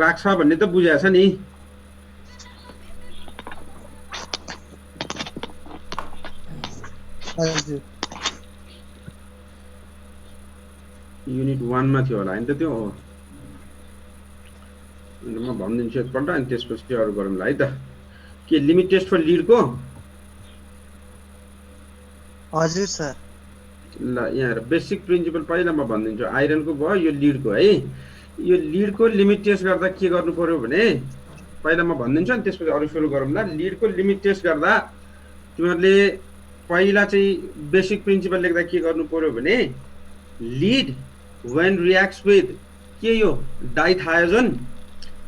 राख्छ भन्ने त बुझाएको छ नि। हजुर युनिट 1 मा थियो होला हैन त त्यो। हो म भनिदिन्छु एकपल्ट अनि त्यसपछि अरु गरौँला है त। के लिमिट टेस्ट फर लिड को हजुर सर। ल यहाँ हेर बेसिक प्रिन्सिपल पहिला म भनिदिन्छु। आइरन को भयो यो लिड को है। यो लिड को लिमिट टेस्ट गर्दा के गर्नु पर्यो भने पहिला म भनिदिन्छु अनि त्यसपछि अरु सुरु गरौँला। लिड को लिमिट टेस्ट गर्दा तिमीहरुले पहिला चाहिँ बेसिक प्रिन्सिपल लेख्दा के गर्नु पर्यो भने लिड when reacts with के यो डाइथायोजन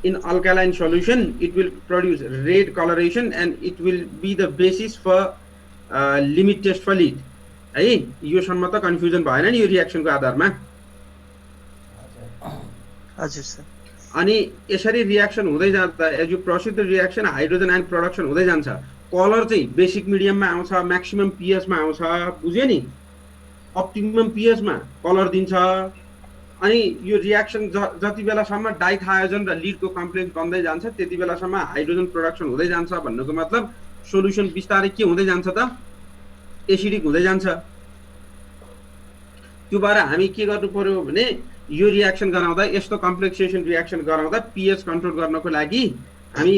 in alkaline solution it will produce red coloration and it will be the basis for limit test for lead है। यो सम्म त कन्फ्युजन भएन नि यो रियाक्सनको आधारमा। हजुर सर। अनि यसरी रियाक्सन हुँदै जाँदा as you proceed the reaction hydrogen ion production हुँदै जान्छ। कलर चाहिँ बेसिक मिडियममा आउँछ, म्याक्सिमम पीएच मा आउँछ, बुझ्यो नि। अप्टिमम पीएच मा कलर दिन्छ। अनि यो रियाक्सन जति बेलासम्म डाइथायोजन र लिडको कम्प्लेक्स बन्दै जान्छ त्यति बेलासम्म हाइड्रोजन प्रोडक्सन हुँदै जान्छ। भन्नुको मतलब सोलुसन बिस्तारै के हुँदै जान्छ त एसिडिक हुँदै जान्छ। त्यो भएर हामी के गर्नु पर्यो भने यो रियाक्सन गराउँदा यस्तो कम्प्लेक्सेसन रियाक्सन गराउँदा पीएच कन्ट्रोल गर्नको लागि हामी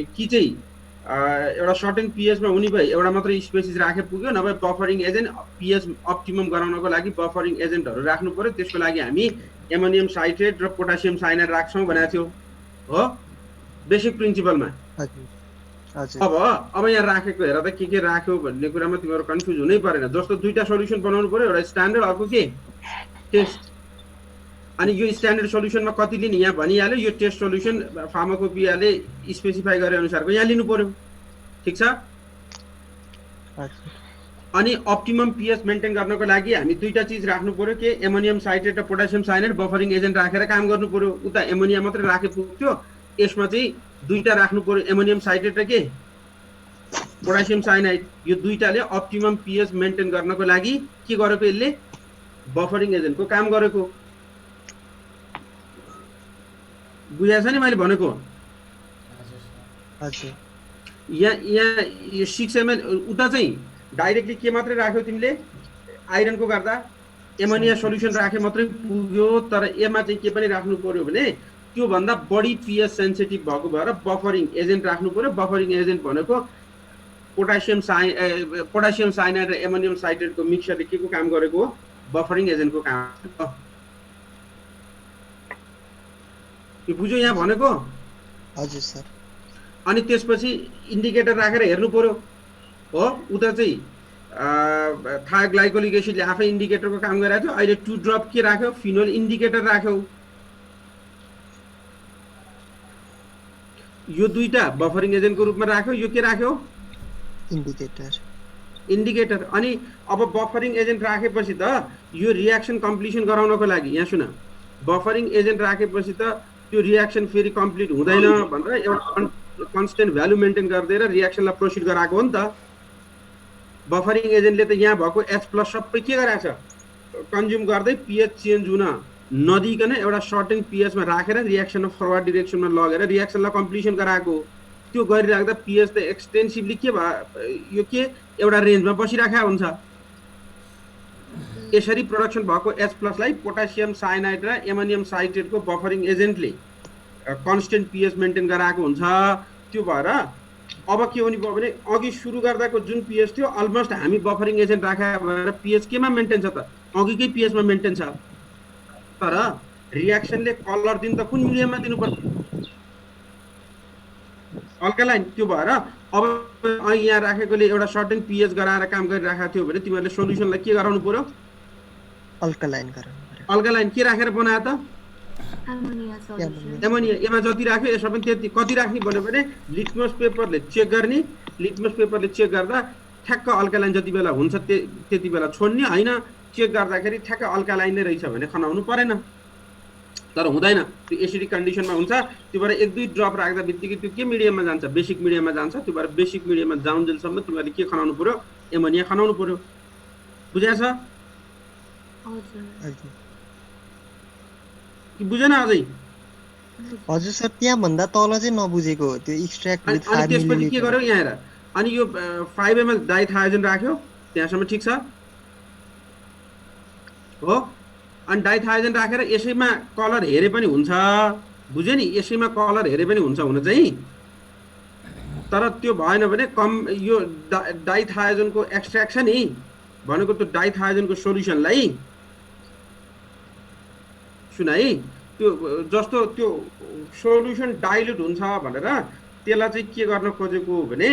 कि चाहिँ एउटा सर्टेन पीएच मा हुने भए एउटा मात्र स्पेसिस राखे पुग्यो, नभए बफरिङ एजेन्ट पीएच अप्टिमम गराउनको लागि बफरिङ एजेन्टहरु राख्नु पर्यो। त्यसको लागि हामी एमोनियम साइट्रेट र पोटासियम साइनाइड राख्छौं भनेको थियो हो बेसिक प्रिन्सिपलमा। अब यहाँ राखेको हेर त के राख्यो भन्ने कुरामा तिमीहरु कन्फ्युज हुनै परेन। जस्तो दुईटा सोलुसन बनाउनु पर्यो, एउटा स्ट्यान्डर्ड अर्को के टेस्ट। अनि यो स्ट्यान्डर्ड सोलुसनमा कति लिने यहाँ भनिहाल्यो। यो टेस्ट सोलुसन फार्माकोपियाले स्पेसिफाई गरे अनुसारको यहाँ लिनु पर्यो। ठीक छ। अनि अप्टिमम पीएच मेन्टेन गर्नको लागि हामी दुईटा चीज राख्नु पर्यो के एमोनियम साइट्रेट र पोटासियम साइनाइड बफरिङ एजेन्ट राखेर काम गर्नु पर्यो। उता एमोनिया मात्र राखे पुग्थ्यो, यसमा चाहिँ दुईटा राख्नु पर्यो एमोनियम साइट्रेट र के पोटासियम साइनाइड। यो दुईटाले अप्टिमम पीएच मेन्टेन गर्नको लागि के गरेको यसले बफरिङ एजेन्टको काम गरेको। बुझाएको छ नि मैले भनेको। यहाँ यो 6 ml उता चाहिँ डाइरेक्टली के मात्रै राख्यौ तिमीले आइरनको गर्दा एमोनिया सोलुसन राखे मात्रै पुग्यो। तर एमा चाहिँ के पनि राख्नु पर्यो भने त्यो भन्दा बढी पीएच सेन्सिटिभ भएको भएर बफरिङ एजेन्ट राख्नु पर्यो। बफरिङ एजेन्ट भनेको पोटासियम साइनाइड र एमोनियम साइट्रेटको मिक्सरले के को काम गरेको हो बफरिङ एजेन्टको काम। यो बुझ्यो यहाँ भनेको। हजुर सर। अनि त्यसपछि इन्डिकेटर राखेर हेर्नु पर्यो हो। उता चाहिँ थायोग्लाइकोलिक एसिडले आफै इन्डिकेटरको काम गरिरहेको थियो। अहिले 2 ड्रप के राख्यो फिनोल इन्डिकेटर राख्यो। यो दुईटा बफरिङ एजेन्टको रूपमा राख्यो। यो के राख्यो इन्डिकेटर। अनि अब बफरिङ एजेन्ट राखेपछि त यो रियाक्सन कम्प्लिसन गराउनको लागि यहाँ सुन बफरिङ एजेन्ट राखेपछि त त्यो रियाक्सन फेरि कम्प्लिट हुँदैन भनेर एउटा कन्स्टेन्ट भ्यालु मेन्टेन गर्दै रियाक्सनलाई प्रोसिड गराएको हो नि त। बफरिङ एजेन्टले त यहाँ भएको H+ सबै के गराएको छ कन्ज्युम गर्दै पीएच चेन्ज हुन नदिकन एउटा सर्टेन पीएच मा राखेर रियाक्सनमा फरवर्ड डाइरेक्सनमा लगेर रियाक्सनलाई कम्प्लिसन गराएको। त्यो गरिराख्दा पीएच त एक्सटेन्सिभली के यो के एउटा रेन्जमा बसिराखेको हुन्छ। यसरी प्रोडक्सन भएको H+ लाई पोटासियम साइनाइड र एमोनियम साइट्रेटको बफरिङ एजेन्टले कन्स्टेन्ट पीएच मेन्टेन गराएको हुन्छ। त्यो भएर अब के हुने भयो भने अघि सुरु गर्दाको जुन पीएच थियो अलमोस्ट हामी बफरिङ एजेन्ट राखेर भएर पीएच केमा मेन्टेन छ त अघिकै पीएचमा मेन्टेन छ। तर रियाक्सनले कलर दिन त कुन मिडियममा दिनु पर्छ अल्कालाइन। त्यो भएर अब यहाँ राखेकोले एउटा सर्टेन पीएच गराएर काम गरिराखेको थियो भने तिमीहरूले सोलुसनलाई के गराउनु पर्यो अल्कालाइन गराउनु पर्यो। अल्कालाइन के राखेर बनायो त एमोनिया। एमा जति राख्यो यसमा पनि त्यति। कति राख्ने भन्यो भने लिटमस पेपरले चेक गर्ने। लिटमस पेपरले चेक गर्दा ठ्याक्क अल्कालाइन जति बेला हुन्छ त्यति बेला छोड्ने हैन। चेक गर्दाखेरि ठ्याक्क अल्कालाइन नै रहेछ भने खनाउनु परेन। तर हुँदैन त्यो एसिडिक कन्डिसनमा हुन्छ। त्यो भएर 1-2 ड्रप राख्दा बित्तिकै त्यो के मिडियममा जान्छ बेसिक मिडियममा जान्छ। त्यो भएर बेसिक मिडियममा जाउन्जेलसम्म तिमीहरूले के खनाउनु पर्यो एमोनिया खनाउनु पर्यो। बुझाछ कि बुझेन अझै हजुर सर त्यहाँ भन्दा तल चाहिँ नबुझेको हो त्यो एक्सट्र्याक्ट अनि विथ अनि 5 त्यसपछि के मिलिलिटर। गर्यो यहाँ हेर, अनि यो 5 ml डाइथायोजन राख्यो, त्यहाँसम्म ठिक छ हो। अनि डाइथायोजन राखेर यसैमा कलर हेरे पनि हुन्छ, बुझ्यो नि, यसैमा कलर हेरे पनि हुन्छ हुन चाहिँ। तर त्यो भएन भने यो डाइथायोजनको एक्सट्र्याक्ट छ नि भनेको, त्यो डाइथायोजनको सोल्युसनलाई सुन है, त्यो जस्तो त्यो सोल्युसन डाइल्युट हुन्छ भनेर त्यसलाई चाहिँ के गर्न खोजेको भने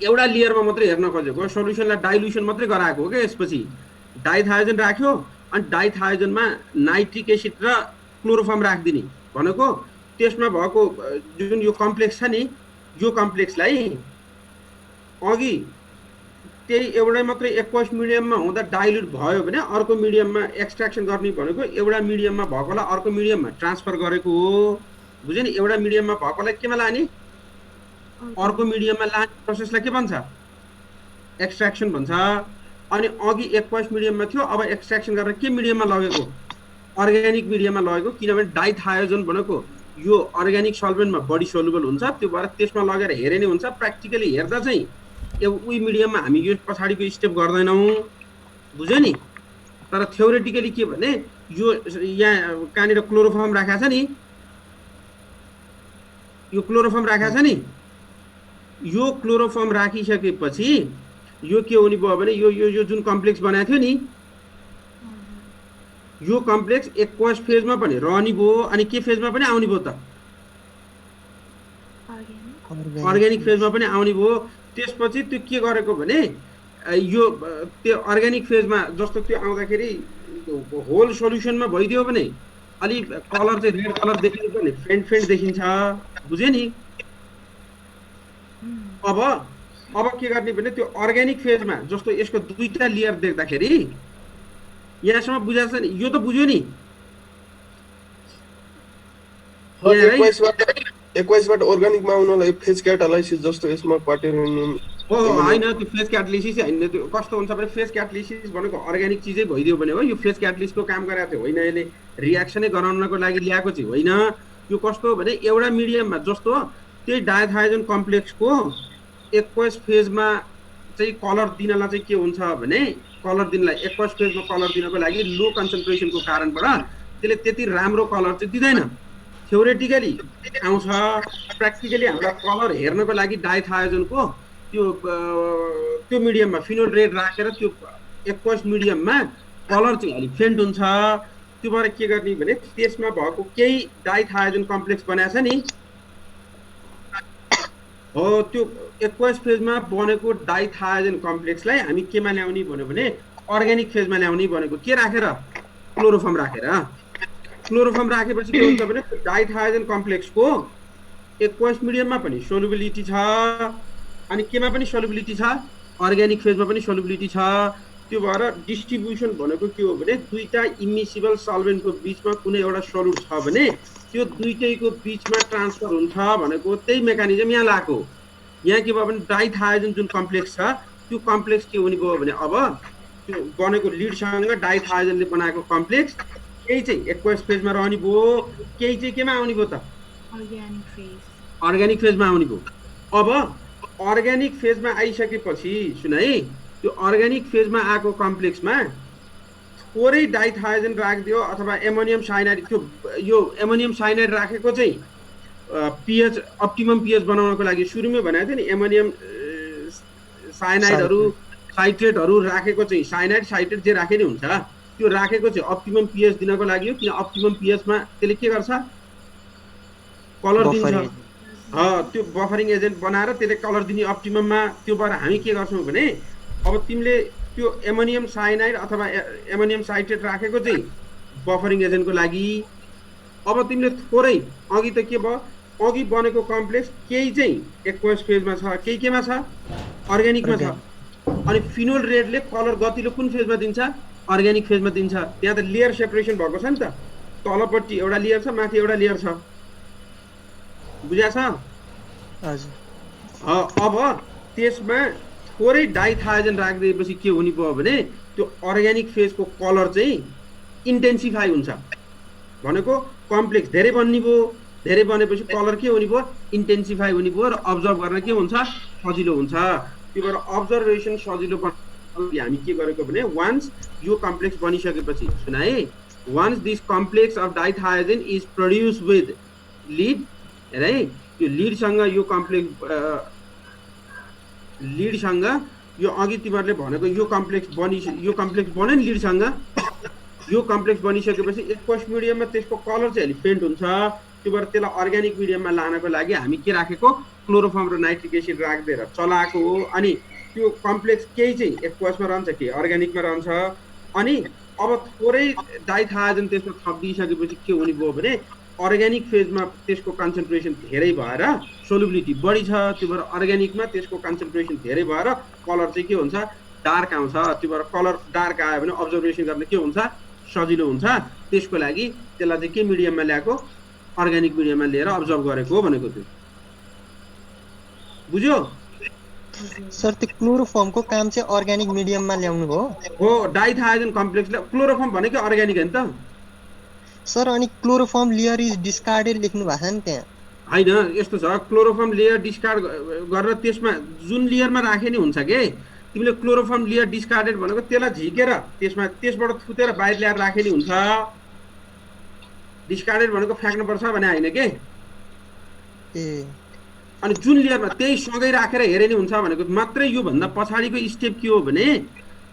एउटा लेयरमा मात्रै हेर्न खोजेको, सोल्युसनलाई डाइल्युसन मात्रै गराएको हो क्या। यसपछि डाइथायोजन राख्यो, अनि डाइथायोजनमा नाइट्रिक एसिड र क्लोरोफर्म राखिदिने भनेको, त्यसमा भएको जुन यो कम्प्लेक्स छ नि, यो कम्प्लेक्सलाई अघि त्यही एउटै मात्रै एक्वस मिडियममा हुँदा डाइल्युट भयो भने अर्को मिडियममा एक्सट्र्याक्सन गर्ने भनेको एउटा मिडियममा भएकोलाई अर्को मिडियममा ट्रान्सफर गरेको हो, बुझ्यो नि। एउटा मिडियममा भएकोलाई केमा लाने, अर्को मिडियममा लाने प्रोसेसलाई के भन्छ, एक्सट्र्याक्सन भन्छ। अनि अघि एक्वस मिडियममा थियो, अब एक्सट्र्याक्सन गरेर के मिडियममा लगेको, अर्ग्यानिक मिडियममा लगेको, किनभने डाइथायोजन भनेको यो अर्ग्यानिक सल्भेन्टमा बढी सोल्युबल हुन्छ, त्यो भएर त्यसमा लगेर हेरे नै हुन्छ। प्र्याक्टिकली हेर्दा चाहिँ उही मिडियममा हामी यो पछाडिको स्टेप गर्दैनौँ, बुझ्यो नि। तर थ्योरेटिकली के भने यो यहाँ कहाँनिर क्लोरोफर्म राखेको छ नि, यो क्लोरोफर्म राखेको छ नि, यो क्लोरोफर्म राखिसकेपछि यो के हुने भयो भने यो यो यो जुन कम्प्लेक्स बनाएको थियो नि, यो कम्प्लेक्स एक्वस फेजमा पनि रहने भयो, अनि के फेजमा पनि आउने भयो त, अर्ग्यानिक फेजमा पनि आउने भयो। त्यसपछि त्यो के गरेको भने यो त्यो अर्ग्यानिक फेजमा जस्तो त्यो आउँदाखेरि होल सोल्युसनमा भइदियो भने अलि कलर चाहिँ रेड कलर देखिन्छ भने फेन्ट फेन्ट देखिन्छ, बुझ्यो नि। अब के गर्ने भने त्यो अर्ग्यानिक फेजमा जस्तो यसको दुईटा लेयर देख्दाखेरि यहाँसम्म बुझाएको छ नि, यो त बुझ्यो नि। 21बाट अर्ग्यानिकमा आउनलाई फेज क्याटालाइसिस जस्तो यसमा क्वाटेरेनियम हो होइन, त्यो फेज क्याटालिसिस होइन। त्यो कस्तो हुन्छ भने फेज क्याटालिसिस भनेको अर्ग्यानिक चिजै भइदियो भने हो। यो फेज क्याटालिसिसको काम गरेको थियो होइन, यसले रियाक्सनै गराउनको लागि ल्याएको चाहिँ होइन। यो कस्तो हो भने एउटा मिडियममा जस्तो त्यही डाइथायोजन कम्प्लेक्सको एक्वस फेजमा चाहिँ कलर दिनलाई चाहिँ के हुन्छ भने, कलर दिनलाई एक्वस फेजमा कलर दिनको लागि लो कन्सन्ट्रेसनको कारणबाट त्यसले त्यति राम्रो कलर चाहिँ दिँदैन। थ्योरेटिकली आउँछ, प्र्याक्टिकली हामीलाई कलर हेर्नको लागि डाइथायोजनको त्यो मिडियममा फिनोल रेड राखेर त्यो एक्वस मिडियममा कलर चाहिँ अलिक फेन्ट हुन्छ। त्यो भएर के गर्ने भने त्यसमा भएको केही डाइथायोजन कम्प्लेक्स बनाएको छ नि हो, त्यो एक्वस फेजमा बनेको डाइथायोजन कम्प्लेक्सलाई हामी केमा ल्याउने भन्यो भने अर्ग्यानिक फेजमा ल्याउने भनेको, के राखेर, क्लोरोफर्म राखेर। क्लोरोफर्म राखेपछि के हुन्छ भने डाइथायोजन कम्प्लेक्सको एक्वस मिडियममा पनि सोल्युबिलिटी छ, अनि केमा पनि सोल्युबिलिटी छ, अर्ग्यानिक फेजमा पनि सोल्युबिलिटी छ। त्यो भएर डिस्ट्रिब्युसन भनेको के हो भने दुईटा इमिसिबल सल्भेन्टको बिचमा कुनै एउटा सोल्युट छ भने त्यो दुईटैको बिचमा ट्रान्सफर हुन्छ भनेको त्यही मेकानिजम यहाँ लगाएको। यहाँ के भयो भने डाइथायोजन जुन कम्प्लेक्स छ त्यो कम्प्लेक्स के हुने भयो भने अब त्यो बनेको लिडसँग डाइथायोजनले बनाएको कम्प्लेक्स केही चाहिँ एक्वस फेजमा रहने भयो, केही चाहिँ केमा आउने भयो त, अर्ग्यानिक फेजमा आउने भयो। अब अर्ग्यानिक फेजमा आइसकेपछि सुन है, त्यो अर्ग्यानिक फेजमा आएको कम्प्लेक्समा थोरै डाइथायोजन राखिदियो अथवा एमोनियम साइनाइड, त्यो यो एमोनियम साइनाइड राखेको चाहिँ पिएच अप्टिमम पिएच बनाउनको लागि सुरुमै भनेको थियो नि, एमोनियम साइनाइडहरू साइट्रेटहरू राखेको चाहिँ, साइनाइड साइट्रेट जे राखे नै हुन्छ, त्यो राखेको चाहिँ अप्टिमम पिएच दिनको लागि हो। किन अप्टिमम पिएचमा त्यसले के गर्छ, कलर दिन्छ। त्यो बफरिङ एजेन्ट बनाएर त्यसले कलर दिने अप्टिमममा। त्यो भएर हामी के गर्छौँ भने अब तिमीले त्यो एमोनियम साइनाइड अथवा एमोनियम साइट्रेट राखेको चाहिँ बफरिङ एजेन्टको लागि, अब तिमीले थोरै अघि त के भयो, अघि बनेको कम्प्लेक्स केही चाहिँ एक्वस फेजमा छ, केही केमा छ, अर्ग्यानिकमा छ। अनि फिनोल रेडले कलर गतिलो कुन फेजमा दिन्छ, अर्ग्यानिक फेजमा दिन्छ। त्यहाँ त लेयर सेपरेसन भएको छ नि त, तलपट्टि एउटा लेयर छ, माथि एउटा लेयर छ, बुझ्या छ। अब त्यसमा थोरै डाइथायोजन राखिदिएपछि के हुने भयो भने त्यो अर्ग्यानिक फेजको कलर चाहिँ इन्टेन्सिफाई हुन्छ भनेको कम्प्लेक्स धेरै बन्ने भयो, धेरै बनेपछि कलर के हुने भयो, इन्टेन्सिफाई हुने भयो र अब्जर्भ गर्न के हुन्छ, सजिलो हुन्छ। त्यो भएर अब्जर्भेसन सजिलो बनाउनलाई हामी के गरेको भने वान्स यो कम्प्लेक्स बनिसकेपछि सुन है, once this complex of dithizone is produce with lead, here है, यो लिडसँग यो कम्प्लेक्स लिडसँग यो अघि तिमीहरूले भनेको यो कम्प्लेक्स बन्यो नि लिडसँग, यो कम्प्लेक्स बनिसकेपछि एक्वस मिडियममा त्यसको कलर चाहिँ अलि फेन्ट हुन्छ। त्यो भएर त्यसलाई अर्ग्यानिक मिडियममा लानको लागि हामी के राखेको, क्लोरोफर्म र नाइट्रिक एसिड राखिदिएर चलाएको हो। अनि त्यो कम्प्लेक्स केही चाहिँ एक्वसमा रहन्छ, केही अर्ग्यानिकमा रहन्छ। अनि अब थोरै डाइथायोजिन त्यसमा थपिदिइसकेपछि के हुने भयो भने अर्ग्यानिक फेजमा त्यसको कन्सन्ट्रेसन धेरै भएर सोल्युबिलिटी बढी छ। त्यो भएर अर्ग्यानिकमा त्यसको कन्सन्ट्रेसन धेरै भएर कलर चाहिँ के हुन्छ, डार्क आउँछ। त्यो भएर कलर डार्क आयो भने अब्जर्भेसन गर्न के हुन्छ, सजिलो हुन्छ। त्यसको लागि त्यसलाई चाहिँ के मिडियममा ल्याएको, अर्ग्यानिक मिडियममा लिएर अब्जर्भ गरेको भनेको थियो। बुझ्यो सर त्यो क्लोरोफर्मको काम चाहिँ अर्ग्यानिक मिडियममा ल्याउनु हो। डाइथायोजिन कम्प्लेक्सले क्लोरोफर्म भनेको अर्ग्यानिक हो नि त सर। अनि क्लोरोफर्म लेयर इज डिस्कार्डेड लेख्नु भएको छ नि त्यहाँ। होइन, यस्तो छ, क्लोरोफर्म लेयर डिस्कार्ड गरेर त्यसमा जुन लेयरमा राखे नि हुन्छ के, तिमीले क्लोरोफर्म लेयर डिस्कार्डेड भनेको त्यसलाई झिकेर त्यसबाट थुतेर बाहिर ल्याएर राखे नि हुन्छ। डिस्कार्डेड भनेको फ्याँक्नुपर्छ भने होइन के। अनि जुन लेयरमा त्यही सँगै राखेर हेरे नि हुन्छ भनेको मात्रै। योभन्दा पछाडिको स्टेप के हो भने,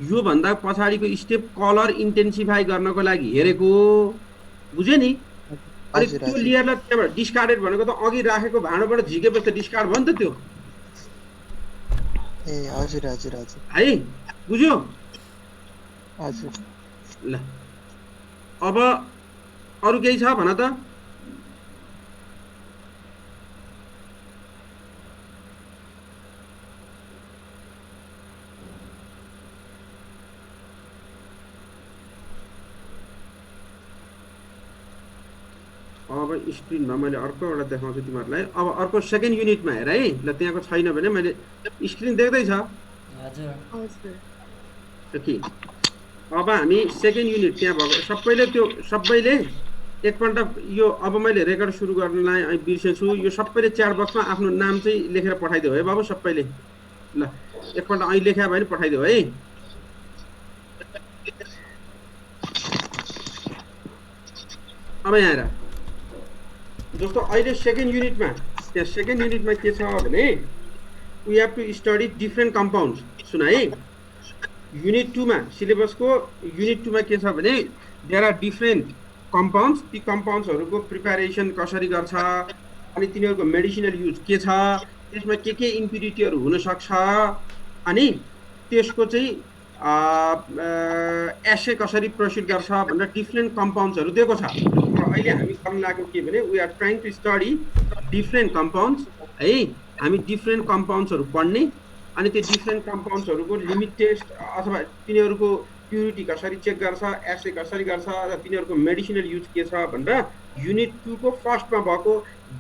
योभन्दा पछाडिको स्टेप कलर इन्टेन्सिफाई गर्नको लागि हेरेको, बुझ्यो नि। अनि त्यो लेयरलाई त्यहाँबाट डिस्कार्डेड भनेको त अघि राखेको भाँडोबाट झिकेपछि त डिस्कार्ड भयो नि त त्यो। हजुर हजुर हजुर है, बुझ्यो। हजुर ल अब अरू केही छ भन त। अब स्क्रिनमा मैले अर्को एउटा देखाउँछु तिमीहरूलाई। अब अर्को सेकेन्ड युनिटमा हेर है। ल त्यहाँको छैन भने मैले स्क्रिन देख्दैछ कि। अब हामी सेकेन्ड युनिट त्यहाँ भएको सबैले एकपल्ट यो अब मैले रेकर्ड सुरु गर्नलाई बिर्सेछु। यो सबैले च्याट बक्समा आफ्नो नाम चाहिँ लेखेर पठाइदियो है बाबु सबैले। ल एकपल्ट अहिले लेख्या भयो भने पठाइदियो है। अब यहाँ हेर, दोस्तो अहिले सेकेन्ड युनिटमा के छ भने we have to study different compounds. सुन है, युनिट 2 मा सिलेबसको युनिट 2 मा के छ भने देयर आर डिफ्रेन्ट कम्पाउन्ड्स। ती कम्पाउन्ड्सहरूको प्रिपेरेसन कसरी गर्छ, अनि तिनीहरूको मेडिसिनल युज के छ, त्यसमा के इम्प्युरिटीहरू हुन सक्छ, अनि त्यसको चाहिँ एसे कसरी प्रोसिड गर्छ भनेर डिफ्रेन्ट कम्पाउन्ड्सहरू दिएको छ। अहिले हामी गर्न लागेको के भने we are trying to study different compounds है। हामी डिफ्रेन्ट कम्पाउन्ड्सहरू पढ्ने, अनि त्यो डिफ्रेन्ट कम्पाउन्ड्सहरूको लिमिट टेस्ट अथवा तिनीहरूको प्युरिटी कसरी चेक गर्छ, एसे कसरी गर्छ, र तिनीहरूको मेडिसिनल युज के छ भनेर युनिट 2 को फर्स्टमा भएको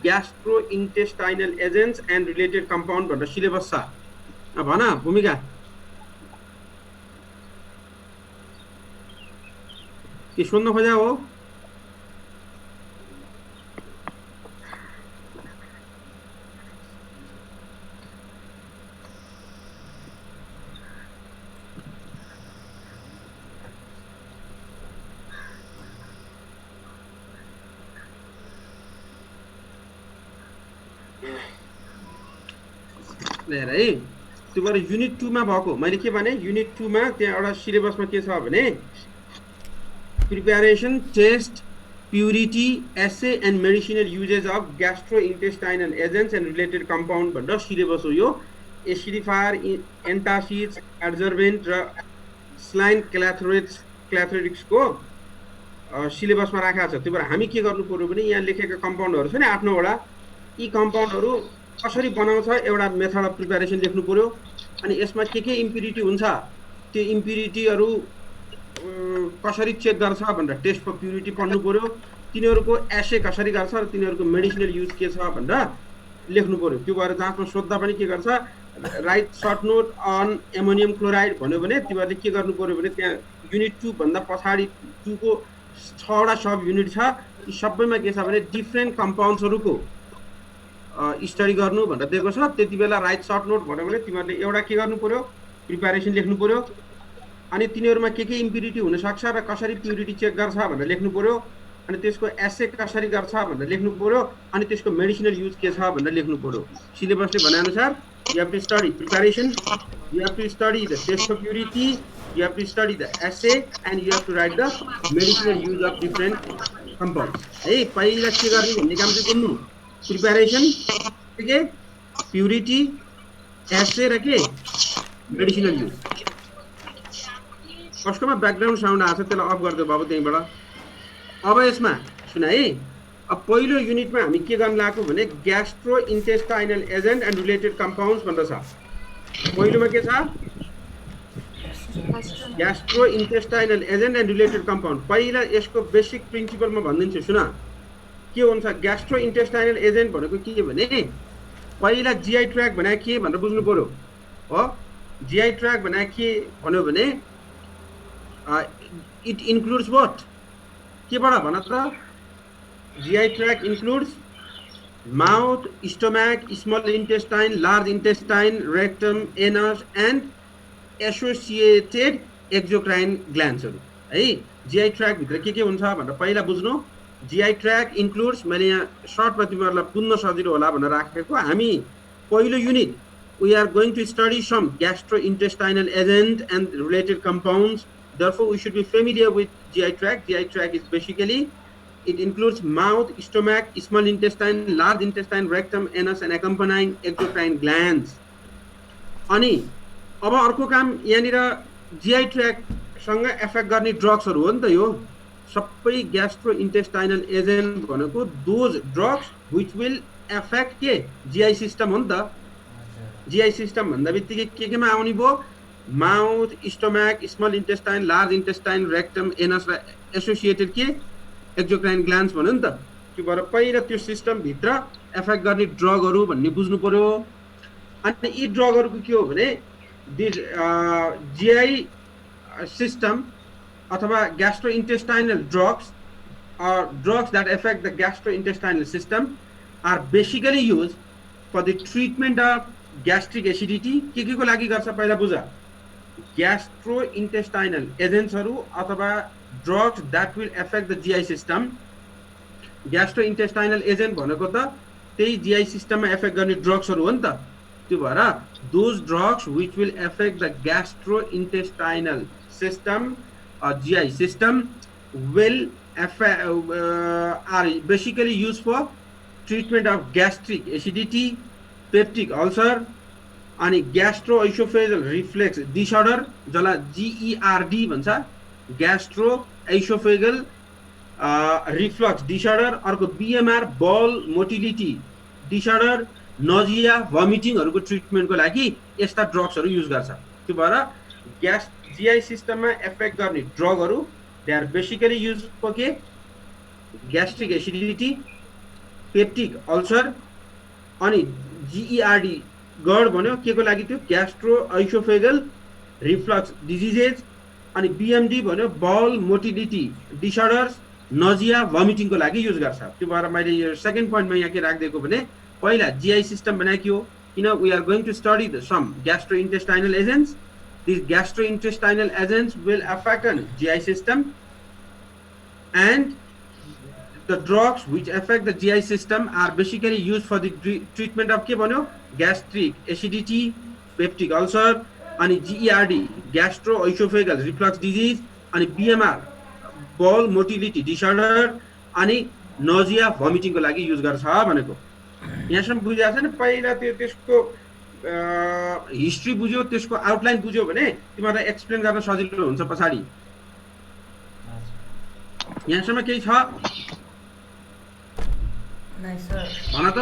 gastro intestinal agents and related compound भनेर सिलेबस छ। भन भूमिका, के सुन्न खोजा हो? है, त्यो भएर युनिट 2 मा भएको मैले के भने, युनिट 2 मा त्यहाँ एउटा सिलेबसमा के छ भने preparation, test, purity, assay and medicinal uses of gastro intestinal agents and related compound भनेर सिलेबस हो यो। एसिडिफायर, एन्टासिड्स, एड्जर्बेन्ट र स्लाइन क्ल्याथोरिक्सको सिलेबसमा राखेको छ। त्यो भएर हामी के गर्नु पर्यो भने यहाँ लेखेका कम्पाउन्डहरू छ नि 8-9 वटा, यी कम्पाउन्डहरू कसरी बनाउँछ एउटा मेथड अफ प्रिपेरेसन लेख्नु पर्यो। अनि यसमा के इम्प्युरिटी हुन्छ, त्यो इम्प्युरिटीहरू कसरी चेक गर्छ भनेर टेस्ट फर प्युरिटी पढ्नु पर्यो। तिनीहरूको एसे कसरी गर्छ र तिनीहरूको मेडिसिनल युज के छ भनेर लेख्नु पर्यो। त्यो भएर जाँचमा सोद्धा पनि के गर्छ, write short note on ammonium chloride भन्यो भने तिमीहरूले के गर्नु पर्यो भने त्यहाँ युनिट 2 भन्दा पछाडि 2 को 6 वटा सब युनिट छ, यी सबैमा के छ भने डिफ्रेन्ट कम्पाउन्ड्सहरुको स्टडी गर्नु भनेर दिएको छ। त्यतिबेला राइट सर्ट नोट भन्यो भने तिमीहरुले एउटा के गर्नु पर्यो, प्रिपरेसन लेख्नु पर्यो, अनि तिनीहरुमा के इम्प्युरिटी हुन सक्छ र कसरी प्युरिटी चेक गर्छ भनेर लेख्नु पर्यो, अनि त्यसको एसे कसरी गर्छ भनेर लेख्नु पर्यो, अनि त्यसको मेडिसिनल युज के छ भनेर लेख्नु पर्यो। सिलेबसले भने अनुसार you have to study preparation, you have to study the test of purity, you have to study the assay, and you have to write the medicinal use of different compounds. है पहिला के गर्ने भन्ने काम चाहिँ गर्नु, प्रिपरेसन, के purity, एसे र के मेडिसिनल युज। कसकोमा ब्याकग्राउन्ड साउन्ड आछ त्यसलाई अफ गरिदियो बाबु त्यहीबाट। अब यसमा सुन है, अब पहिलो युनिटमा हामी के गर्न लागेको भने gastro intestinal agent and related compounds भनेर छ। पहिलोमा के छ, gastro intestinal agent and related compound. पहिला यसको बेसिक प्रिन्सिपल म भनिदिन्छु सुन के हुन्छ। ग्यास्ट्रो इन्टेस्टाइनल एजेन्ट भनेको के भने पहिला जीआई ट्र्याक भने के भनेर बुझ्नु पर्यो हो। जीआई ट्र्याक भने के भन्यो भने इट इन्क्लुड्स व्हाट, केबाट भन त। GI tract includes mouth, stomach, small intestine, large intestine, rectum, anus, and associated exocrine glands. है GI tract भित्र के हुन्छ भनेर पहिला बुझ्नु। GI tract includes, मैले यहाँ सर्टमा तिमीहरुलाई बुझ्न सजिलो होला भनेर राखेको। हामी पहिलो unit we are going to study some gastrointestinal agent and related compounds. Therefore, we should be familiar with GI tract. GI tract is basically it includes mouth, stomach, small intestine, large intestine, rectum, anus, and accompanying exocrine glands. अनि अब अर्को काम यहाँनिर GI tract सँग effect गर्ने ड्रग्सहरु हो नि त। यो सबै ग्यास्ट्रो इन्टेस्टाइनल एजेन्ट भनेको those drugs which will effect के GI सिस्टम हो नि त। GI सिस्टम भन्दा बित्तिकै केमा आउने भो, mouth, stomach, small intestine, large intestine, rectum, anus र एसोसिएटेड के एक्जोक्राइन ग्ल्यान्ड्स भन्यो नि त। त्यो भएर पहिला त्यो सिस्टम भित्र एफेक्ट गर्ने ड्रगहरु भन्ने बुझ्नु पर्यो। अनि यी ड्रगहरुको के हो भने GI सिस्टम अथवा gastrointestinal drugs or drugs that affect the gastrointestinal system are basically used for the treatment of gastric acidity। के को लागि गर्छ पहिला बुझ। gastrointestinal एजेन्ट्सहरु अथवा drugs that will affect the GI system। gastrointestinal agent भनेको त त्यही GI सिस्टममा एफेक्ट गर्ने ड्रग्सहरु हो नि त। त्यो भएर those drugs which will affect the gastrointestinal system or GI system will are basically used for treatment of gastric acidity, peptic ulcer, अनि gastroesophageal reflux disorder जसलाई GERD भन्छ, gastroesophageal reflux disorder। अर्को BMR bowel motility disorder, nausea, vomiting हरुको ट्रिटमेन्टको लागि यस्ता ड्रग्सहरु use गर्छ। त्यो भएर GI सिस्टममा एफेक्ट गर्ने ड्रगहरु they are basically used for के gastric acidity, peptic ulcer, अनि GERD गड भन्यो के को लागि त्यो gastroesophageal reflux diseases, अनि BMD भन्यो bowel motility disorders, nausea, vomiting को लागि युज गर्छ। त्यो भएर मैले यो सेकेन्ड पोइन्टमा यहाँ के राख्दिएको भने पहिला GI सिस्टम भने के हो, we are going to study some gastrointestinal agents. These gastrointestinal agents will affect the GI system, and the drugs which affect the GI system are basically used for the treatment of के भन्यो gastric acidity, peptic ulcer, अनि GERD gastroesophageal reflux disease, अनि BMR bowel motility disorder, अनि nausea, vomiting को लागि use गर्छ भनेको। यहाँसम्म बुझिएको छ नि। पहिला त्यो त्यसको हिस्ट्री बुझ्यो, त्यसको आउटलाइन बुझ्यो भने तिमीलाई एक्सप्लेन गर्न सजिलो हुन्छ पछाडी। यहाँसम्म केही छ भन त।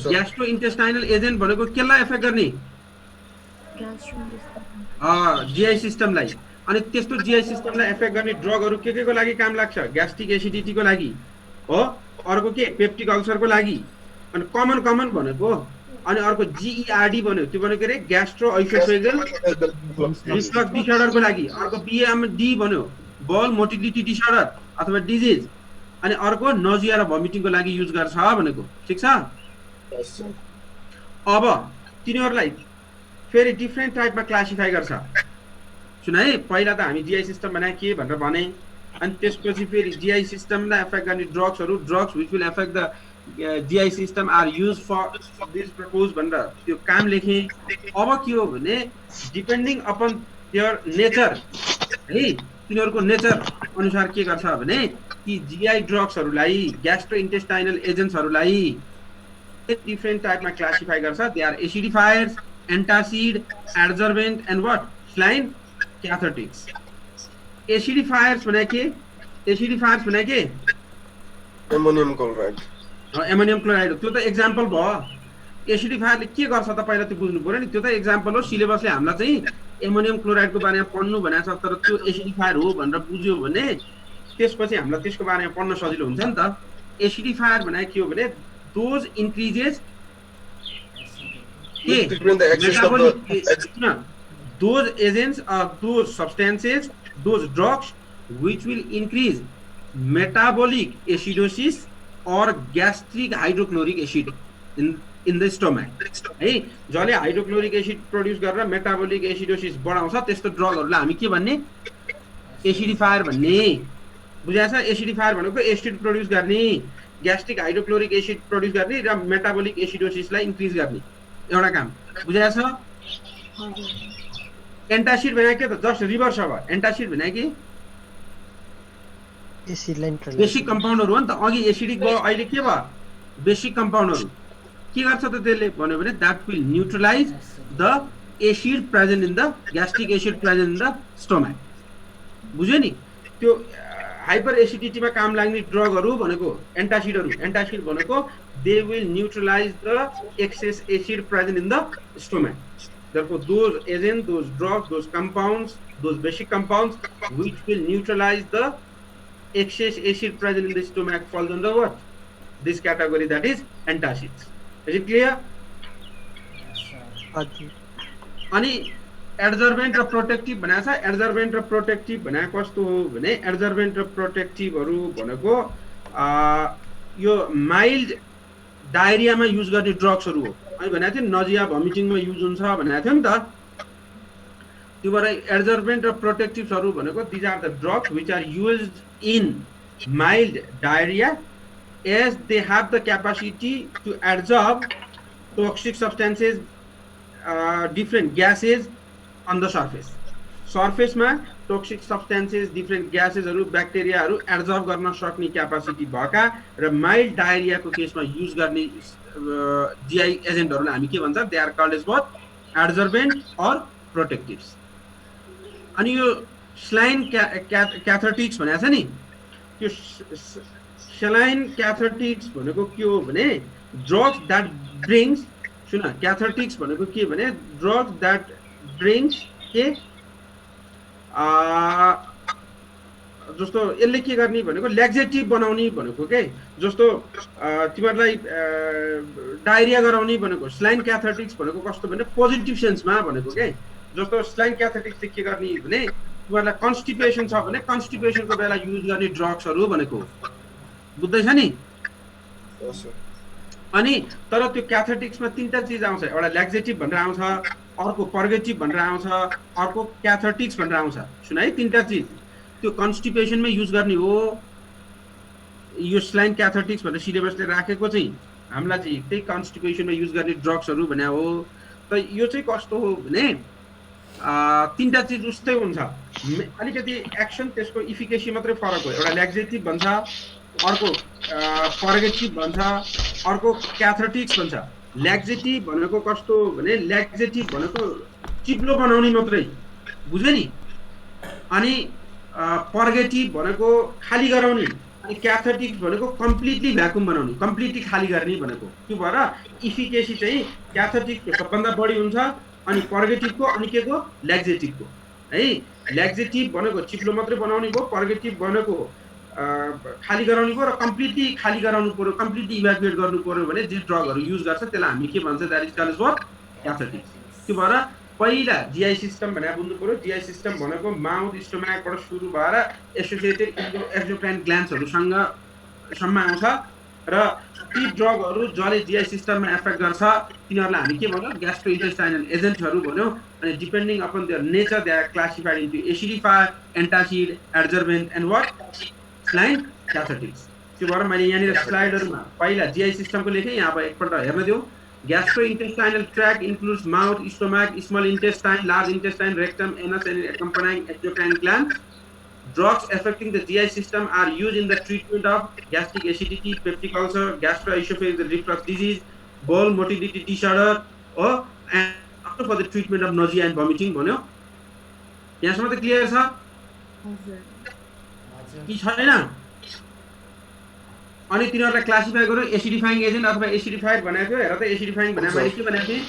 ग्यास्ट्रोइन्टेस्टाइनल एजेन्ट भनेको केलाई एफेक्ट गर्ने GI सिस्टमलाई। अनि त्यस्तो GI सिस्टमलाई एफेक्ट गर्ने ड्रगहरु के को लागि काम लाग्छ, ग्यास्ट्रिक एसिडिटी को लागि हो, अर्को के पेप्टिक अल्सर को लागि, अनि कमन भनेको, अनि अर्को GERD भन्यो त्यो भनेको रे ग्यास्ट्रोएसोफेगल रिफ्लक्स डिसअर्डर को लागि, अर्को BMD भन्यो बल मोटिलिटी डिसअर्डर, अथवा डिजिज अनि अर्को नजिया र भमिटिङको लागि युज गर्छ भनेको ठीक छ Yes, sir. अब तिनीहरूलाई फेरि डिफ्रेन्ट टाइपमा क्लासिफाई गर्छ सुन है पहिला त हामी जीआई सिस्टम बनाए के भनेर भने अनि त्यसपछि फेरि जीआई सिस्टमलाई एफेक्ट गर्ने drugs which will affect the GI system are use for this purpose भनेर त्यो काम लेखे अब के हो भने डिपेन्डिङ अपन देयर नेचर है तिनीहरूको नेचर अनुसार के गर्छ भने ती जीआई ड्रग्सहरूलाई ग्यास्ट्रो इन्टेस्टाइनल एजेन्ट्सहरूलाई डिफ्रेन्ट टाइपमा क्लासिफाई गर्छ they are acidifiers antacid adsorbent and what saline cathartics acidifiers भने के Ammonium chloride. एमोनियम क्लोराइड त्यो त एक्जाम्पल भयो एसिडिफायरले के गर्छ त पहिला त्यो बुझ्नु पर्यो नि त्यो त एक्जाम्पल हो सिलेबसले हामीलाई चाहिँ एमोनियम क्लोराइडको बारेमा पढ्नु भनेको छ तर त्यो एसिडिफायर हो भनेर बुझ्यो भने त्यसपछि हामीलाई त्यसको बारेमा पढ्न सजिलो हुन्छ नि त एसिडिफायर भने के हो भने those increases Between the axis of the those agents or those substances, those drugs which will increase metabolic acidosis or gastric hydrochloric acid in the stomach. है जसले हाइड्रोक्लोरिक एसिड प्रोड्युस गरेर मेटाबोलिक एसिडोसिस बढाउँछ त्यस्तो ड्रगहरूलाई हामी के भन्ने acidifier भन्ने बुझाएछ acidifier भनेको एसिड प्रोड्युस गर्ने ग्यास्ट्रिक हाइड्रोक्लोरिक एसिड प्रोड्युस गर्ने र मेटाबोलिक एसिडोसिसलाई इन्क्रिज गर्ने एउटा काम बुझाएछ एन्टासिड भने के त जस्ट रिभर्स अब एन्टासिड भने के एसिडलाई न्यूट्रलाइज बेसिक कम्पाउन्डहरु हो नि त अघि एसिडिक भयो अहिले के भयो बेसिक कम्पाउन्डहरु के गर्छ त त्यसले भन्यो भने that will neutralise the acid present in the gastric acid present in the stomach बुझ्यो नि त्यो हाइपर एसिडिटीमा काम लाग्ने ड्रगहरु भनेको एन्टासिड भनेको they will neutralise the excess acid present in the stomach therefore those agents those drugs those compounds those basic compounds which will neutralize the excess acid present in the stomach falls under what this category that is antacids is it clear अनि एडजर्बेन्ट र protective भनेको छ एडजर्बेन्ट र protective भनेको कस्तो हो भने एडजर्बेन्ट र प्रोटेक्टिभहरु भनेको यो माइल्ड डायरियामा युज गर्ने ड्रग्सहरु हो अनि भनेको थियो नजिया भमिटिङमा युज हुन्छ भनेको थियो नि त त्यो भएर एडजर्बेन्ट र प्रोटेक्टिभ्सहरु भनेको these are the drugs which are used in mild diarrhoea as they have the capacity to absorb toxic substances different gases on the surface मा टॉक्सिक सब्सटेन्सेस डिफरेंट ग्यासेसहरु ब्याक्टेरियाहरु एब्जर्ब गर्न सक्ने क्यापेसिटी भएका र माइल्ड डायरियाको केसमा युज गर्ने GI एजेन्टहरुलाई हामी के भन्छ they are called as what adsorbent or protectives अनि यो स्लाइन क्याथोटिक्स भनेको छ नि त्यो स्लाइन क्याथोटिक्स भनेको के हो भने ड्रग्स दैट ब्रिङ्स सुन क्याथोटिक्स भनेको के भने ड्रग्स दैट ब्रिङ्स के जस्तो यसले के गर्ने भनेको लैक्सेटिभ बनाउने भनेको के जस्तो तिमीहरुलाई डायरिया गराउने भनेको स्लाइन क्याथोटिक्स भनेको कस्तो भने पोजिटिभ सेन्समा भनेको के जस्तो स्लाइन क्याथोटिक्स के गर्ने भने तिमीहरुलाई कन्स्टिपेसन छ भने कन्स्टिपेसनको बेला युज गर्ने ड्रग्सहरु भनेको बुझ्दैछ नि अनि तर त्यो क्याथोटिक्समा तीनटा चीज आउँछ एउटा लैक्सेटिभ भनेर आउँछ अर्को पर्गेटिभ भनेर आउँछ अर्को क्याथोटिक्स भनेर आउँछ सुन है तीनटा चीज त्यो कन्स्टिपेसनमै युज गर्ने हो यो स्लाइन क्याथोटिक्स भनेर सिलेबसले राखेको चाहिँ हामीलाई चाहिँ त्यही कन्स्टिपेसनमा युज गर्ने ड्रग्सहरु भने हो त यो चाहिँ कस्तो हो भने तीनटा चीज उस्तै हुन्छ अलिकति एक्सन त्यसको इफिकेसी मात्रै फरक हो एउटा लैक्सेटिभ भन्छ अर्को पर्गेटिभ भन्छ अर्को क्याथोटिक्स भन्छ लैक्सेटिभ भनेको कस्तो भने लैक्सेटिभ भनेको चिप्लो बनाउने मात्रै बुझ्यो नि अनि पर्गेटिभ भनेको खाली गराउने अनि क्याथोटिक्स भनेको कम्प्लिटली भ्याकुम बनाउने कम्प्लिटली खाली गर्ने भनेको त्यो भएर इफिकेसी चाहिँ क्याथोटिक्सको सबभन्दा बढी हुन्छ अनि पर्गेटिभको अनि केको लैक्सेटिभको है लैक्सेटिभ भनेको चिप्लो मात्रै बनाउने भयो पर्गेटिभ भनेको खाली गराउनु पर्यो र कम्प्लिटली खाली गराउनु पर्यो कम्प्लिटली इभ्याकुएट गर्नु पर्यो भने जे ड्रगहरु युज गर्छ त्यसलाई हामी के भन्छ दैट इज कल्ड व्हाट क्याथोटिक्स त्यो भएर पहिला GI सिस्टम भनेर बुझ्नु पर्यो। GI सिस्टम भनेको माउथ स्टोमकबाट सुरु भएर एसोसिएटेड एक्सोक्राइन ग्ल्यान्ड्सहरुसँग सम्म आउँछ र ती ड्रगहरु जसले GI सिस्टममा एफेक्ट गर्छ तिनीहरुलाई हामी के भन्छौं ग्यास्ट्रोइन्टेस्टाइनल एजेन्टहरु भन्यौ। अनि depending upon their nature they are classified into acidifier, antacid, adsorbent and what saline cathartics. त्यो भएर मैले यहाँनिर स्लाइडहरुमा पहिला GI सिस्टमको लेखे, यहाँ अब एकपल्ट हेर्न दिऊ। Gastrointestinal tract includes mouth, stomach, small intestine, large intestine, rectum, anus, and accompanying exocrine glands. Drugs affecting the GI system are used in the treatment of gastric acidity, peptic ulcer, gastroesophageal reflux disease, bowel motility disorder, and also for the treatment of nausea and vomiting. भन्यो यहाँसम्म त clear छ? हजुर कि छैन? अनि तिनीहरुलाई classify गर्यो एसिडिफाइङ agent अथवा एसिडिफायर भनेको थियो। हेर त एसिडिफाइङ भने मैले के भनेको थिएँ,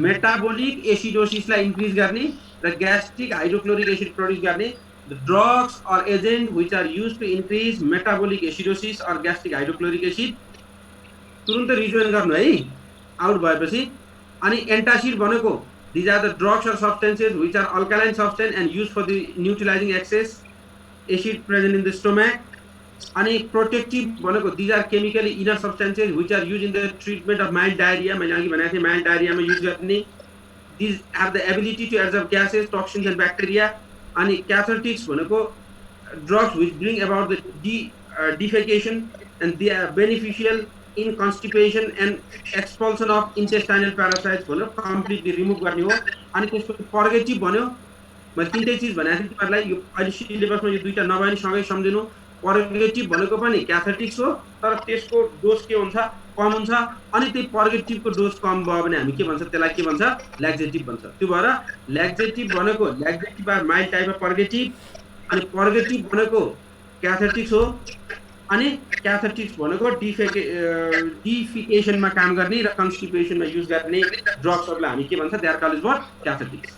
मेटाबोलिक एसिडोसिसलाई इन्क्रिज गर्ने र ग्यास्ट्रिक हाइड्रोक्लोरिक एसिड प्रोड्युस गर्ने। The drugs or agent which are used to increase metabolic acidosis or gastric hydrochloric acid तुरुन्त रिजोइन गर्नु है आउट भएपछि। अनि एन्टासिड भनेको these are the drugs or substances which are alkaline substance and used for the neutralising excess acid present in the stomach. अनि protective भनेको these are chemically inert substances which are use in the treatment of mild diarrhoea. मैले अघि भनेको थिएँ mild डायरियामा use गर्ने। These have the ability to absorb gases, toxins and bacteria. अनि cathartics भनेको drugs which bring about the defecation and they are beneficial in constipation and expulsion of intestinal parasites भनेर completely remove गर्ने हो। अनि त्यसपछि पर्गेटिभ भन्यो, मैले तिनटै चिज भनेको थिएँ तिमीहरूलाई। यो अहिले सिलेबसमा यो दुईटा नभए नि सँगै सम्झिनु। पर्गेटिभ भनेको पनि क्याथेटिक्स हो तर त्यसको डोज के हुन्छ, कम हुन्छ। अनि त्यही पर्गेटिभको डोज कम भयो भने हामी के भन्छ, त्यसलाई के भन्छ, ल्याक्जेटिभ भन्छ। त्यो भएर ल्याक्जेटिभ भनेको ल्याक्जेटिभ आर माइल्ड टाइप अफ पर्गेटिभ। अनि पर्गेटिभ भनेको क्याथेटिक्स हो। अनि क्याथेटिक्स भनेको डिफिकेसनमा काम गर्ने र कन्स्टिपेसनमा युज गर्ने ड्रग्सहरुलाई हामी के भन्छ, दे आर कल्ड व्हाट, क्याथेटिक्स।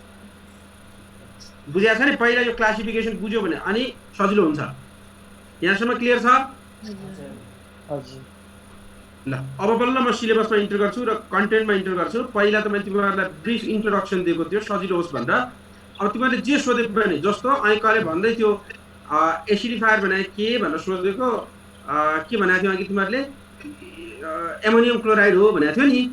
बुझ्या छ नि? पहिला यो क्लासिफिकेसन बुझ्यो भने अनि सजिलो हुन्छ। यहाँसम्म क्लियर छ? हजुर। ल अब बल्ल म सिलेबसमा इन्टर गर्छु र कन्टेन्टमा इन्टर गर्छु। पहिला त मैले तिमीहरूलाई ब्रिफ इन्ट्रोडक्सन दिएको थियो सजिलो होस् भनेर। अब तिमीहरूले जे सोधे पनि, जस्तो ऐकले भन्दै थियो एसिडिफायर भने के भनेर सोधेको, के भनेको थियो अघि तिमीहरूले, एमोनियम क्लोराइड हो भनेको थियो नि।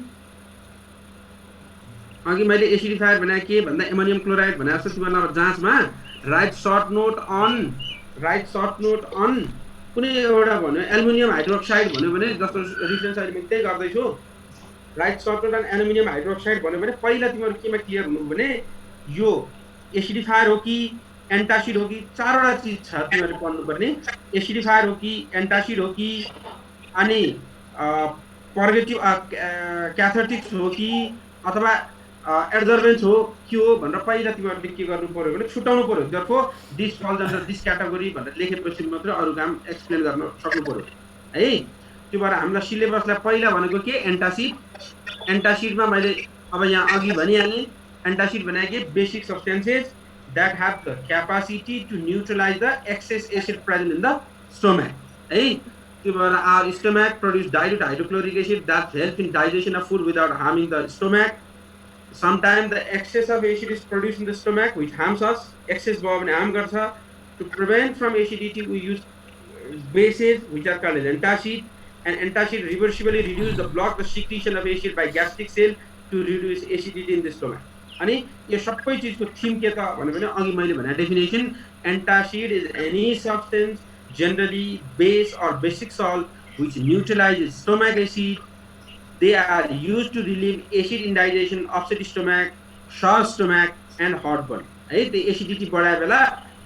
अघि मैले एसिडिफायर भने के भन्दा एमोनियम क्लोराइड भनेको छ। तिमीहरूलाई जाँचमा राइट सर्ट नोट अन कुनै एउटा भन्यो एल्युमिनियम हाइड्रोक्साइड भन्यो भने, जस्तो रिफरेन्स अहिले मैले त्यही गर्दैछु। Write short note on aluminium hydroxide भन्यो भने पहिला तिमीहरू केमा क्लियर हुनु भने यो एसिडिफायर हो कि एन्टासिड हो कि, चारवटा चिज छ तिमीहरूले पढ्नुपर्ने। एसिडिफायर हो कि, एन्टासिड हो कि, अनि पर्गेटिभ क्याथेटिक्स हो कि अथवा एड्जर्बेन्स हो के हो भनेर पहिला तिमीहरूले के गर्नु पर्यो भने छुटाउनु पर्यो। Therefore this falls under this category भनेर लेखेपछि मात्र अरू काम एक्सप्लेन गर्न सक्नु पर्यो है। त्यो भएर हामीलाई सिलेबसलाई पहिला भनेको के, एन्टासिड। एन्टासिडमा मैले अब यहाँ अघि भनिहालेँ, एन्टासिड भनेको के, basic substances that have the capacity to neutralise the excess acid present in the stomach है। त्यो भएर our stomach produce dilute hydrochloric acid that help in digestion of food without harming the stomach. Sometimes the excess of acid is produced in the stomach which harms us. Excess भयो भने harm गर्छ। To prevent from acidity we use bases which are called as antacid, and antacid reversibly reduce the block the secretion of acid by gastric cell to reduce acidity in the stomach. अनि यो सबै चीजको theme के त भन्नु भने अघि मैले भने definition, antacid is any substance generally base or basic salt which neutralizes stomach acid. They are used to relieve acid indigestion, upset stomach, sour stomach and heartburn. है त्यो एसिडिटी बढाए बेला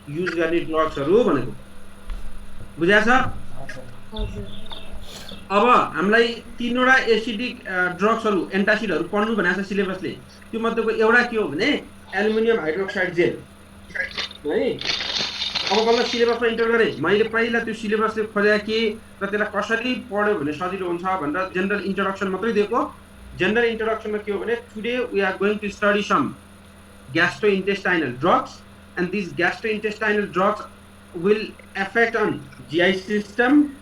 युज गर्ने ड्रग्सहरु भनेको बुझ्या छ? हजुर। अब हामीलाई तीनवटा एसिडिक ड्रग्सहरु एन्टासिडहरु पढ्नु भनेको छ सिलेबसले। त्यो मध्येको एउटा के हो भने एल्युमिनियम हाइड्रोक्साइड जेल है। अब बल्ल सिलेबसमा इन्टर गरे। मैले पहिला त्यो सिलेबसले खोजेको के र त्यसलाई कसरी पढ्यो भने सजिलो हुन्छ भनेर जनरल इन्ट्रोडक्सन मात्रै दिएको। जनरल इन्ट्रोडक्सनमा के हो भने today we are going to study some gastrointestinal drugs, and these gastrointestinal drugs will affect on GI system,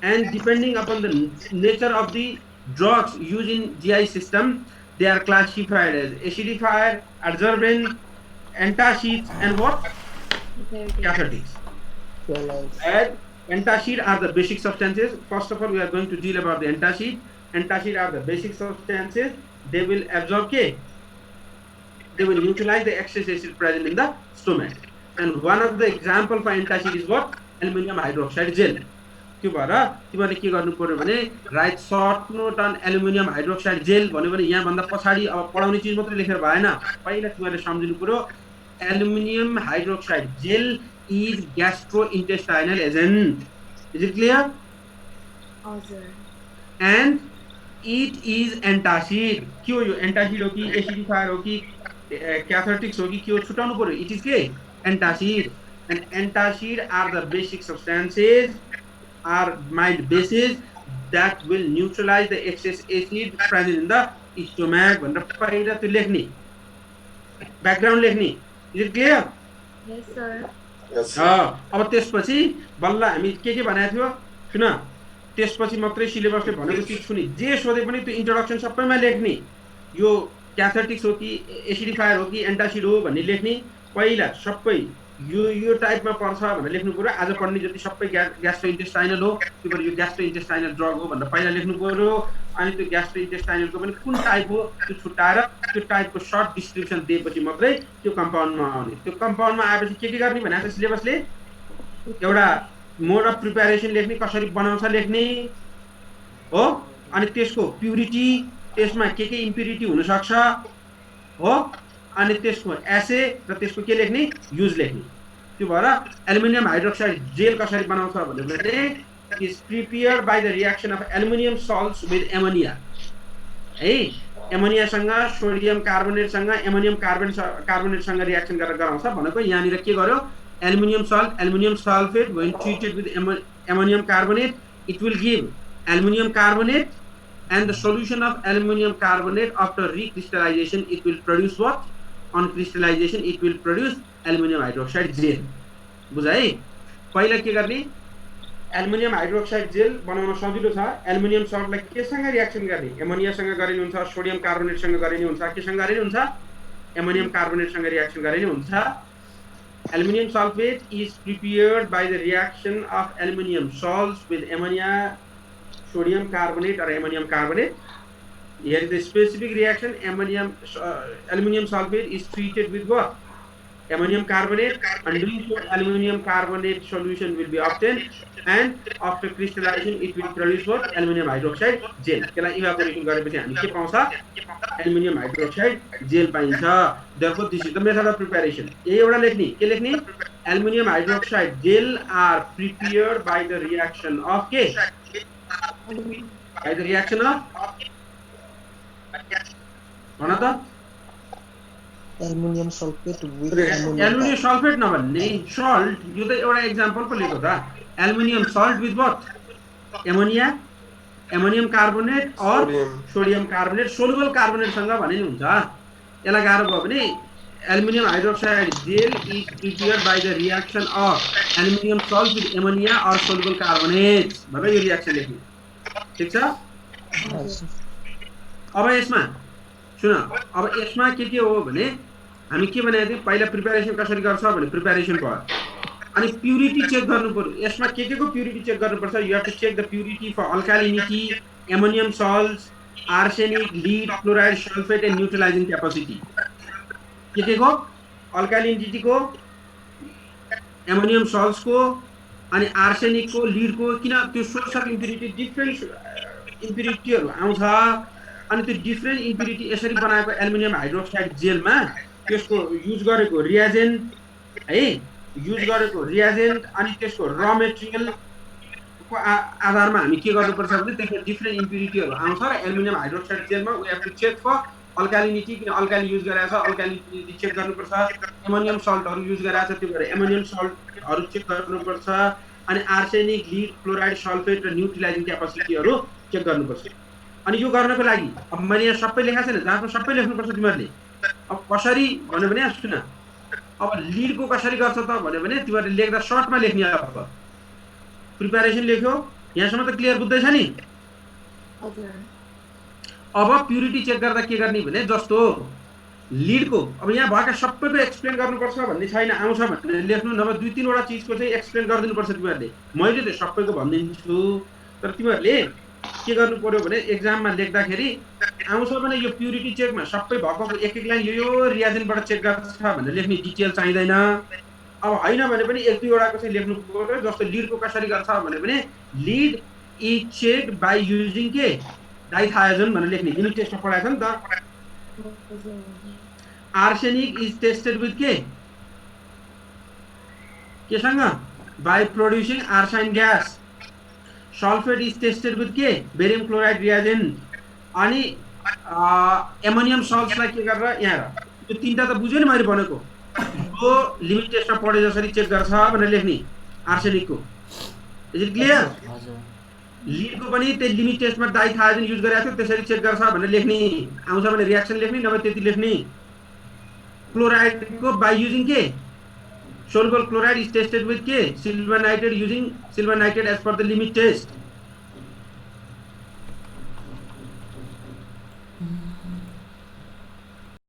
and depending upon the nature of the drugs used in GI system, They are classified as acidifier, adsorbent, antacids, and what? Cathartics. And antacid are the basic substances. First of all, we are going to deal about the antacid. Antacid are the basic substances. They will absorb K. They will neutralize the excess acid present in the stomach. And one of the example for antacid is what? Aluminum hydroxide gel. त्यो भएर तिमीले के गर्नु पर्यो भने write short note on aluminium hydroxide gel भन्यो भने यहाँ भन्दा पछाडी अब पढाउने चीज मात्र लेखेर भएन पहिला तिमीले सम्झिनु पर्यो aluminium hydroxide jail is gastrointestinal agent. Is it clear? And it is antacid. क्यों यो antacid हो कि acidifier हो कि cathartics हो कि क्यों छुटाउनु पर्यो? It is के antacid. And antacid are the basic substances, are mild bases that will neutralize the excess acid present in the stomach. भनेर पहिला त्यो लेख्ने background लेख्ने. Is it clear? Yes, sir. अब त्यसपछि बल्ल हामी के भनेको थियो सुन त्यसपछि मात्रै सिलेबसले भनेको चिज सुनि जे सोधे पनि त्यो इन्ट्रोडक्सन सबैमा लेख्ने यो क्याथार्टिक्स हो कि एसिडिफायर हो कि एन्टासिड हो भन्ने लेख्ने पहिला सबै यो टाइपमा पर्छ भनेर लेख्नु पर्यो आज पढ्ने जति सबै ग्यास्ट्रोइन्टेस्टाइनल हो त्यो यो ग्यास्ट्रोइन्टेस्टाइनल ड्रग हो भनेर पहिला लेख्नु पर्यो अनि त्यो ग्यास्ट्रोइन्टेस्टाइनलको पनि कुन टाइप हो त्यो छुटाएर त्यो टाइपको सर्ट डिस्क्रिप्सन दिएपछि मात्रै त्यो कम्पाउन्डमा आउने त्यो कम्पाउन्डमा आएपछि के गर्ने भनेको छ सिलेबसले एउटा मोड अफ प्रिपरेसन लेख्ने कसरी बनाउँछ लेख्ने हो अनि त्यसको प्युरिटी त्यसमा के इम्प्युरिटी हुन सक्छ हो अनि त्यसको एसे र त्यसको के लेख्ने युज लेख्ने त्यो भएर एल्युमिनियम हाइड्रोक्साइड जेल कसरी बनाउँछ भन्ने is prepared by the reaction of aluminum salts with ammonia है एमोनिया सँग सोडियम कार्बोनेट सँग एमोनियम कार्बोनेट सँग रिएक्सन गरेर गराउँछ भनेको यहाँ निर के गर्यो aluminum sulfate when treated with ammonium carbonate it will give aluminum carbonate and the solution of aluminum carbonate after recrystallization it will produce what on crystallization it will produce aluminum hydroxide gel बुझाइ पहिला के गर्ने aluminium hydroxide jail बनाउन सजिलो छ aluminium सल्टलाई केसँग reaction गर्ने एमोनियासँग गरिने हुन्छ सोडियम कार्बोनेटसँग गरिने हुन्छ केसँग गरिने हुन्छ एमोनियम कार्बोनेटसँग रिएक्सन गरिने हुन्छ aluminum sulfate is prepared by the reaction of aluminum salts with ammonia sodium carbonate or ammonium carbonate. Here is the specific reaction. Aluminum sulfate is treated with what? Ammonium carbonate, and doing so aluminum carbonate solution will be obtained, and after crystallization it will produce what? Aluminum hydroxide gel. त्यसलाई evaporation गरेपछि हामी के पाउँछ? Aluminum hydroxide gel पाइन्छ. Therefore this is the method of preparation. यही एउटा लेख्ने के लेख्ने? Aluminum hydroxide gel are prepared by the reaction of के? By the reaction of भन त aluminium sulphate with aluminium sulphate नभन्ने सल्ट यो त एउटा एक्जाम्पल पो लिएको त aluminium salt with what ammonia ammonium carbonate और सोडियम कार्बोनेट सोलुबल कार्बोनेट सँग भने नि हुन्छ यसलाई गाह्रो भयो भने aluminium hydroxide gel is prepared by the reaction of aluminium salt with ammonia और सोलुबल कार्बोनेट भनेर यो रिएक्सन लेख्नु ठीक छ अब यसमा सुन अब यसमा के हो भने हामी के भनेको थियौ पहिला प्रिपरेसन कसरी गर्छ भने प्रिपरेसन भयो अनि प्युरिटी चेक गर्नु पर्यो यसमा के को प्युरिटी चेक गर्नु पर्छ you have to check the purity for alkalinity ammonium salts arsenic lead chloride sulphate and neutralising capacity के को अल्कालिनिटी को एमोनियम सल्ट्स को अनि आर्सेनिक को लीड को किन त्यो सोर्स अफ इम्प्युरिटी डिफरेन्ट इम्प्युरिटीहरु आउँछ अनि त्यो डिफरेन्ट इम्प्युरिटी यसरी बनाएको एल्युमिनियम हाइड्रोक्साइड जेलमा त्यसको युज गरेको रिएजेन्ट है युज गरेको रिएजेन्ट अनि त्यसको र मेटेरियल को आधारमा हामी के गर्नुपर्छ भने त्यसमा डिफरेन्ट इम्प्युरिटीहरु आउँछ र एल्युमिनियम हाइड्रोक्साइड जेलमा we have to check for alkalinity किन अल्काली युज गरेछ अल्कालिनिटी चेक गर्नुपर्छ एमोनियम सल्टहरु युज गरेछ त्यो भएर एमोनियम सल्टहरु चेक गर्नुपर्छ अनि आर्सेनिक लीड क्लोराइड सल्फेट र न्यूट्रलाइजिङ क्यापेसिटीहरु चेक गर्नुपर्छ अनि यो गर्नको लागि अब मैले यहाँ सबै लेखेको छैन जहाँ सबै लेख्नुपर्छ तिमीहरूले अब कसरी भन्यो भने सुन अब लीडको कसरी गर्छ त भन्यो भने तिमीहरूले लेख्दा सर्टमा लेख्ने अब प्रिपरेसन लेख्यो यहाँसम्म त क्लियर बुझ्दैछ नि अब प्युरिटी चेक गर्दा के गर्ने भने जस्तो लिडको अब यहाँ भएका सबैको एक्सप्लेन गर्नुपर्छ भन्ने छैन, आउँछ भनेर लेख्नु, नभए 2-3 वटा चिजको चाहिँ एक्सप्लेन गरिदिनुपर्छ तिमीहरूले। मैले त सबैको भनिदिन्छु, तर तिमीहरूले के गर्नु पर्यो भने एक्जाममा लेख्दाखेरि आउँछ भने यो प्युरिटी चेकमा सबै भएको एक लाइन यो रियाजेन्टबाट चेक गर्छ भनेर लेख्ने, डिटेल चाहिँदैन। अब होइन भने पनि 1-2 वटाको चाहिँ लेख्नु पर्यो। जस्तो लिडको कसरी गर्छ भने lead is checked by using के डाइथायोजन भनेर लेख्ने, युनिट टेस्टमा पढाएको छ नि त। आर्सेनिक इज टेस्टेड विथ केसँग by producing arsine gas. Sulphate is tested with barium chloride reagent. अनि एमोनियम सल्ट्सलाई के गरेर यहाँ यो 3टा त बुझ्यो नि मैले भनेको, यो लिमिट टेस्टमा पढे जसरी चेक गर्छ भनेर लेख्ने आर्सेनिकको। Is it clear? लिडको पनि त्यही लिमिट टेस्टमा डाइथायोजन युज गरेको थियो, त्यसरी चेक गर्छ भनेर लेख्ने, आउँछ भने रियाक्सन लेख्ने, नभए त्यति लेख्ने। क्लोराइडको by using soluble chloride is tested with silver nitrate using silver nitrate as per the limit test.